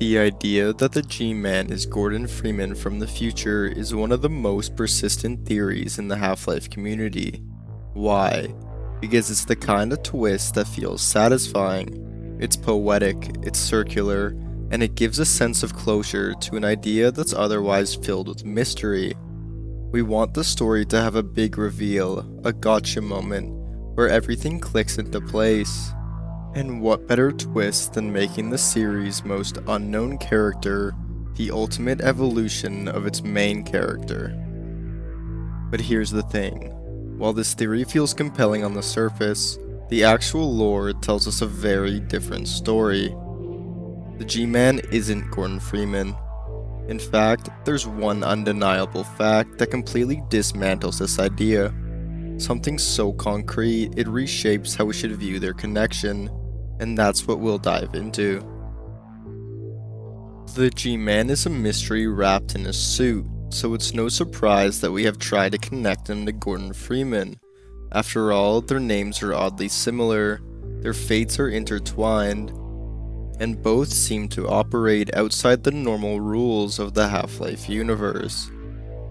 The idea that the G-Man is Gordon Freeman from the future is one of the most persistent theories in the Half-Life community. Why? Because it's the kind of twist that feels satisfying. It's poetic, it's circular, and it gives a sense of closure to an idea that's otherwise filled with mystery. We want the story to have a big reveal, a gotcha moment, where everything clicks into place. And what better twist than making the series' most unknown character the ultimate evolution of its main character? But here's the thing. While this theory feels compelling on the surface, the actual lore tells us a very different story. The G-Man isn't Gordon Freeman. In fact, there's one undeniable fact that completely dismantles this idea. Something so concrete it reshapes how we should view their connection. And that's what we'll dive into. The G-Man is a mystery wrapped in a suit, so it's no surprise that we have tried to connect him to Gordon Freeman. After all, their names are oddly similar, their fates are intertwined, and both seem to operate outside the normal rules of the Half-Life universe.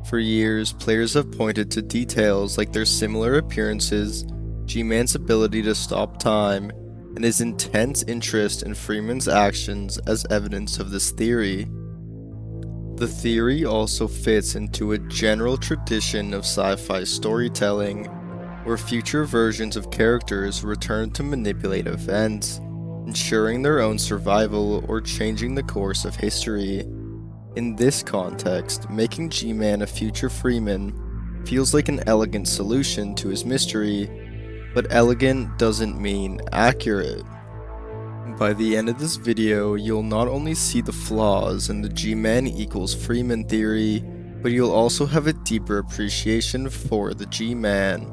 For years, players have pointed to details like their similar appearances, G-Man's ability to stop time, and his intense interest in Freeman's actions as evidence of this theory. The theory also fits into a general tradition of sci-fi storytelling, where future versions of characters return to manipulate events, ensuring their own survival or changing the course of history. In this context, making G-Man a future Freeman feels like an elegant solution to his mystery, but elegant doesn't mean accurate. By the end of this video, you'll not only see the flaws in the G-Man equals Freeman theory, but you'll also have a deeper appreciation for the G-Man.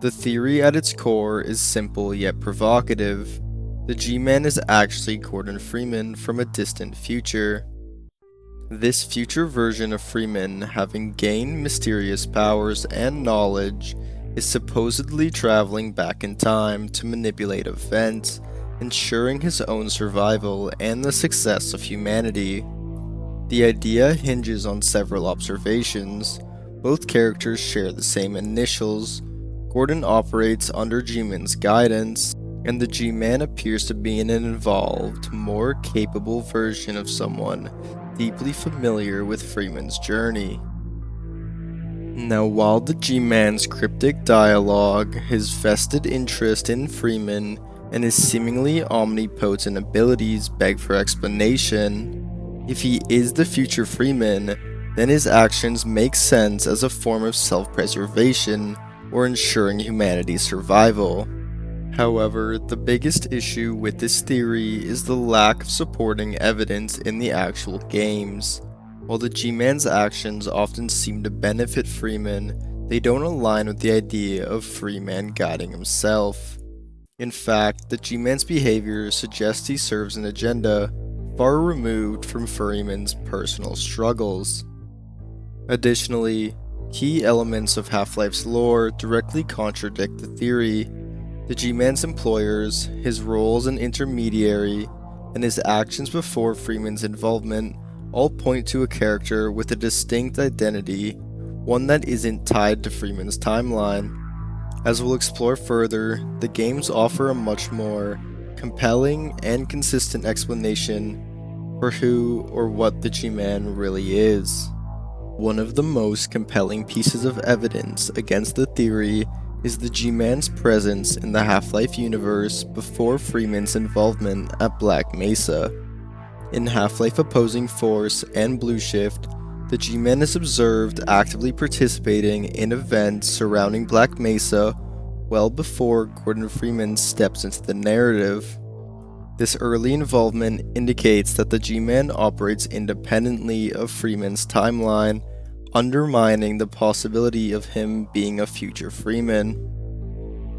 The theory at its core is simple yet provocative. The G-Man is actually Gordon Freeman from a distant future. This future version of Freeman, having gained mysterious powers and knowledge, is supposedly traveling back in time to manipulate events, ensuring his own survival and the success of humanity. The idea hinges on several observations. Both characters share the same initials, Gordon operates under G-Man's guidance, and the G-Man appears to be an involved, more capable version of someone deeply familiar with Freeman's journey. Now, while the G-Man's cryptic dialogue, his vested interest in Freeman, and his seemingly omnipotent abilities beg for explanation, if he is the future Freeman, then his actions make sense as a form of self-preservation or ensuring humanity's survival. However, the biggest issue with this theory is the lack of supporting evidence in the actual games. While the G-Man's actions often seem to benefit Freeman, they don't align with the idea of Freeman guiding himself. In fact, the G-Man's behavior suggests he serves an agenda far removed from Freeman's personal struggles. Additionally, key elements of Half-Life's lore directly contradict the theory. The G-Man's employers, his role as an intermediary, and his actions before Freeman's involvement all point to a character with a distinct identity, one that isn't tied to Freeman's timeline. As we'll explore further, the games offer a much more compelling and consistent explanation for who or what the G-Man really is. One of the most compelling pieces of evidence against the theory is the G-Man's presence in the Half-Life universe before Freeman's involvement at Black Mesa. In Half-Life Opposing Force and Blue Shift, the G-Man is observed actively participating in events surrounding Black Mesa well before Gordon Freeman steps into the narrative. This early involvement indicates that the G-Man operates independently of Freeman's timeline, undermining the possibility of him being a future Freeman.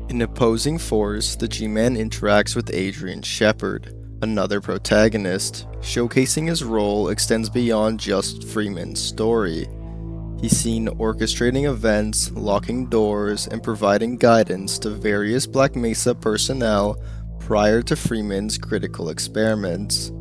In Opposing Force, the G-Man interacts with Adrian Shepard, another protagonist, showcasing his role extends beyond just Freeman's story. He's seen orchestrating events, locking doors, and providing guidance to various Black Mesa personnel prior to Freeman's critical experiments.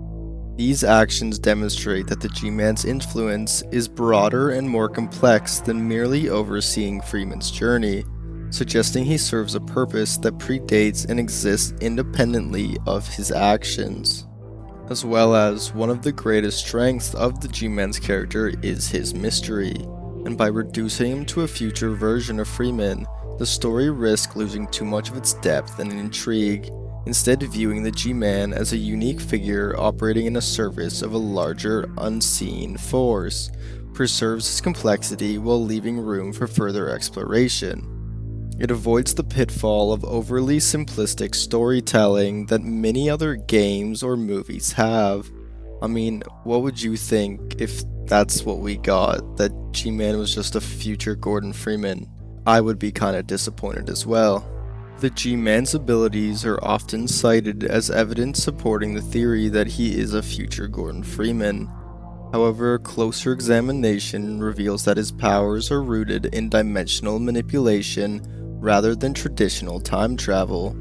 These actions demonstrate that the G-Man's influence is broader and more complex than merely overseeing Freeman's journey, suggesting he serves a purpose that predates and exists independently of his actions. As well as, one of the greatest strengths of the G-Man's character is his mystery, and by reducing him to a future version of Freeman, the story risks losing too much of its depth and intrigue, instead viewing the G-Man as a unique figure operating in a service of a larger, unseen force, preserves its complexity while leaving room for further exploration. It avoids the pitfall of overly simplistic storytelling that many other games or movies have. I mean, what would you think if that's what we got, that G-Man was just a future Gordon Freeman? I would be kinda disappointed as well. The G-Man's abilities are often cited as evidence supporting the theory that he is a future Gordon Freeman. However, a closer examination reveals that his powers are rooted in dimensional manipulation rather than traditional time travel.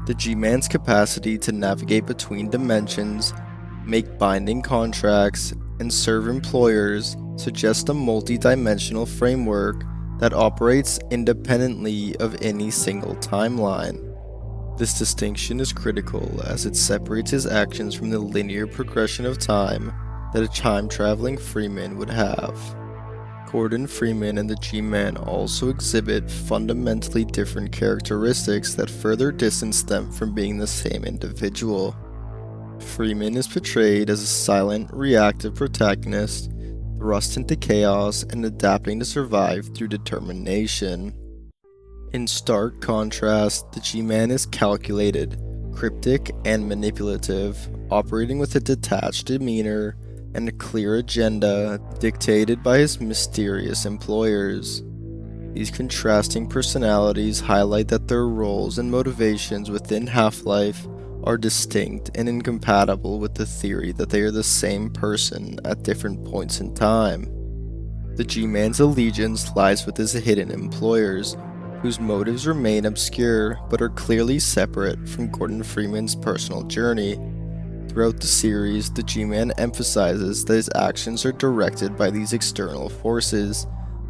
The G-Man's capacity to navigate between dimensions, make binding contracts, and serve employers suggests a multi-dimensional framework that operates independently of any single timeline. This distinction is critical as it separates his actions from the linear progression of time that a time-traveling Freeman would have. Gordon Freeman and the G-Man also exhibit fundamentally different characteristics that further distance them from being the same individual. Freeman is portrayed as a silent, reactive protagonist, thrust into chaos and adapting to survive through determination. In stark contrast, the G-Man is calculated, cryptic, and manipulative, operating with a detached demeanor and a clear agenda dictated by his mysterious employers. These contrasting personalities highlight that their roles and motivations within Half-Life are distinct and incompatible with the theory that they are the same person at different points in time. The G-Man's allegiance lies with his hidden employers, whose motives remain obscure but are clearly separate from Gordon Freeman's personal journey. Throughout the series, the G-Man emphasizes that his actions are directed by these external forces,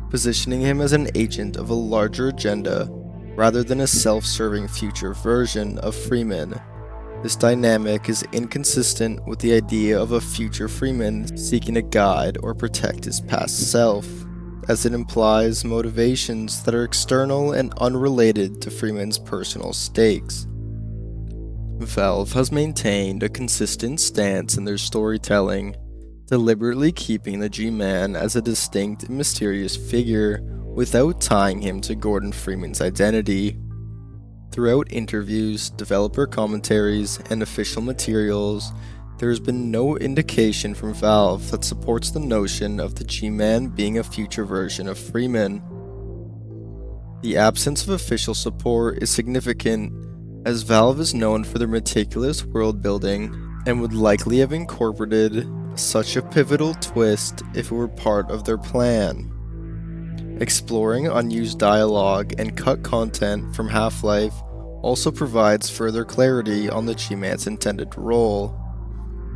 positioning him as an agent of a larger agenda rather than a self-serving future version of Freeman. This dynamic is inconsistent with the idea of a future Freeman seeking to guide or protect his past self, as it implies motivations that are external and unrelated to Freeman's personal stakes. Valve has maintained a consistent stance in their storytelling, deliberately keeping the G-Man as a distinct and mysterious figure without tying him to Gordon Freeman's identity. Throughout interviews, developer commentaries, and official materials, there has been no indication from Valve that supports the notion of the G-Man being a future version of Freeman. The absence of official support is significant, as Valve is known for their meticulous world building and would likely have incorporated such a pivotal twist if it were part of their plan. Exploring unused dialogue and cut content from Half-Life also provides further clarity on the G-Man's intended role.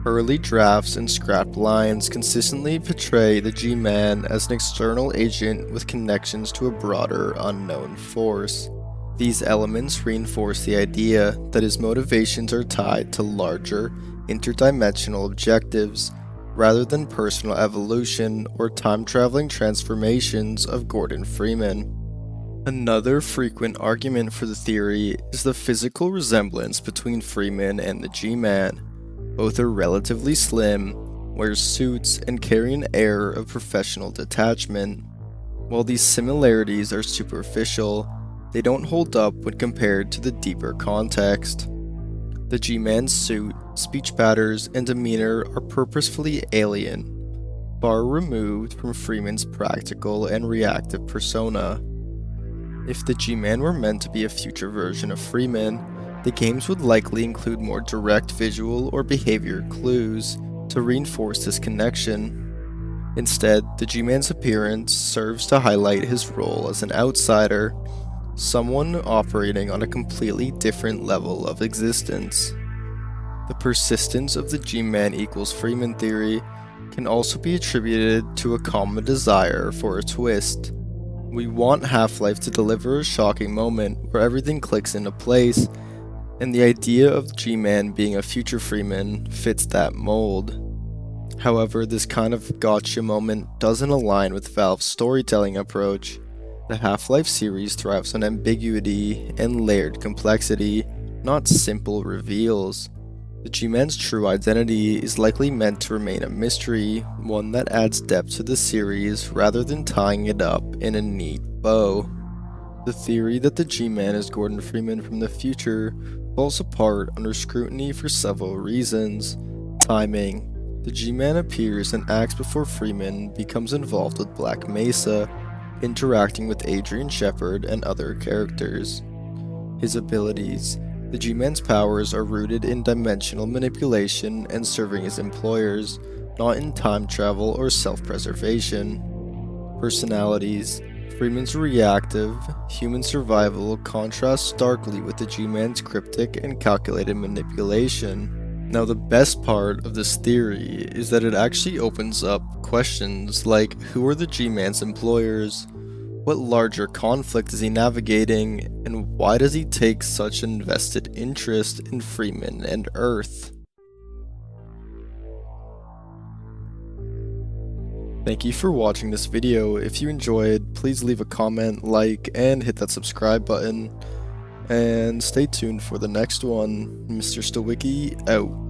Early drafts and scrapped lines consistently portray the G-Man as an external agent with connections to a broader, unknown force. These elements reinforce the idea that his motivations are tied to larger, interdimensional objectives, rather than personal evolution or time-traveling transformations of Gordon Freeman. Another frequent argument for the theory is the physical resemblance between Freeman and the G-Man. Both are relatively slim, wear suits, and carry an air of professional detachment. While these similarities are superficial, they don't hold up when compared to the deeper context. The G-Man's suit, speech patterns, and demeanor are purposefully alien, far removed from Freeman's practical and reactive persona. If the G-Man were meant to be a future version of Freeman, the games would likely include more direct visual or behavior clues to reinforce this connection. Instead, the G-Man's appearance serves to highlight his role as an outsider, someone operating on a completely different level of existence. The persistence of the G-Man equals Freeman theory can also be attributed to a common desire for a twist. We want Half-Life to deliver a shocking moment where everything clicks into place, and the idea of G-Man being a future Freeman fits that mold. However, this kind of gotcha moment doesn't align with Valve's storytelling approach. The Half-Life series thrives on ambiguity and layered complexity, not simple reveals. The G-Man's true identity is likely meant to remain a mystery, one that adds depth to the series rather than tying it up in a neat bow. The theory that the G-Man is Gordon Freeman from the future falls apart under scrutiny for several reasons. Timing. The G-Man appears and acts before Freeman becomes involved with Black Mesa, interacting with Adrian Shepard and other characters. His abilities. The G-Man's powers are rooted in dimensional manipulation and serving his employers, not in time travel or self-preservation. Personalities. Freeman's reactive, human survival contrasts starkly with the G-Man's cryptic and calculated manipulation. Now, the best part of this theory is that it actually opens up questions like, who are the G-Man's employers? What larger conflict is he navigating, and why does he take such an invested interest in Freeman and Earth? Thank you for watching this video. If you enjoyed, please leave a comment, like, and hit that subscribe button. And stay tuned for the next one. Mr. Stawiki out.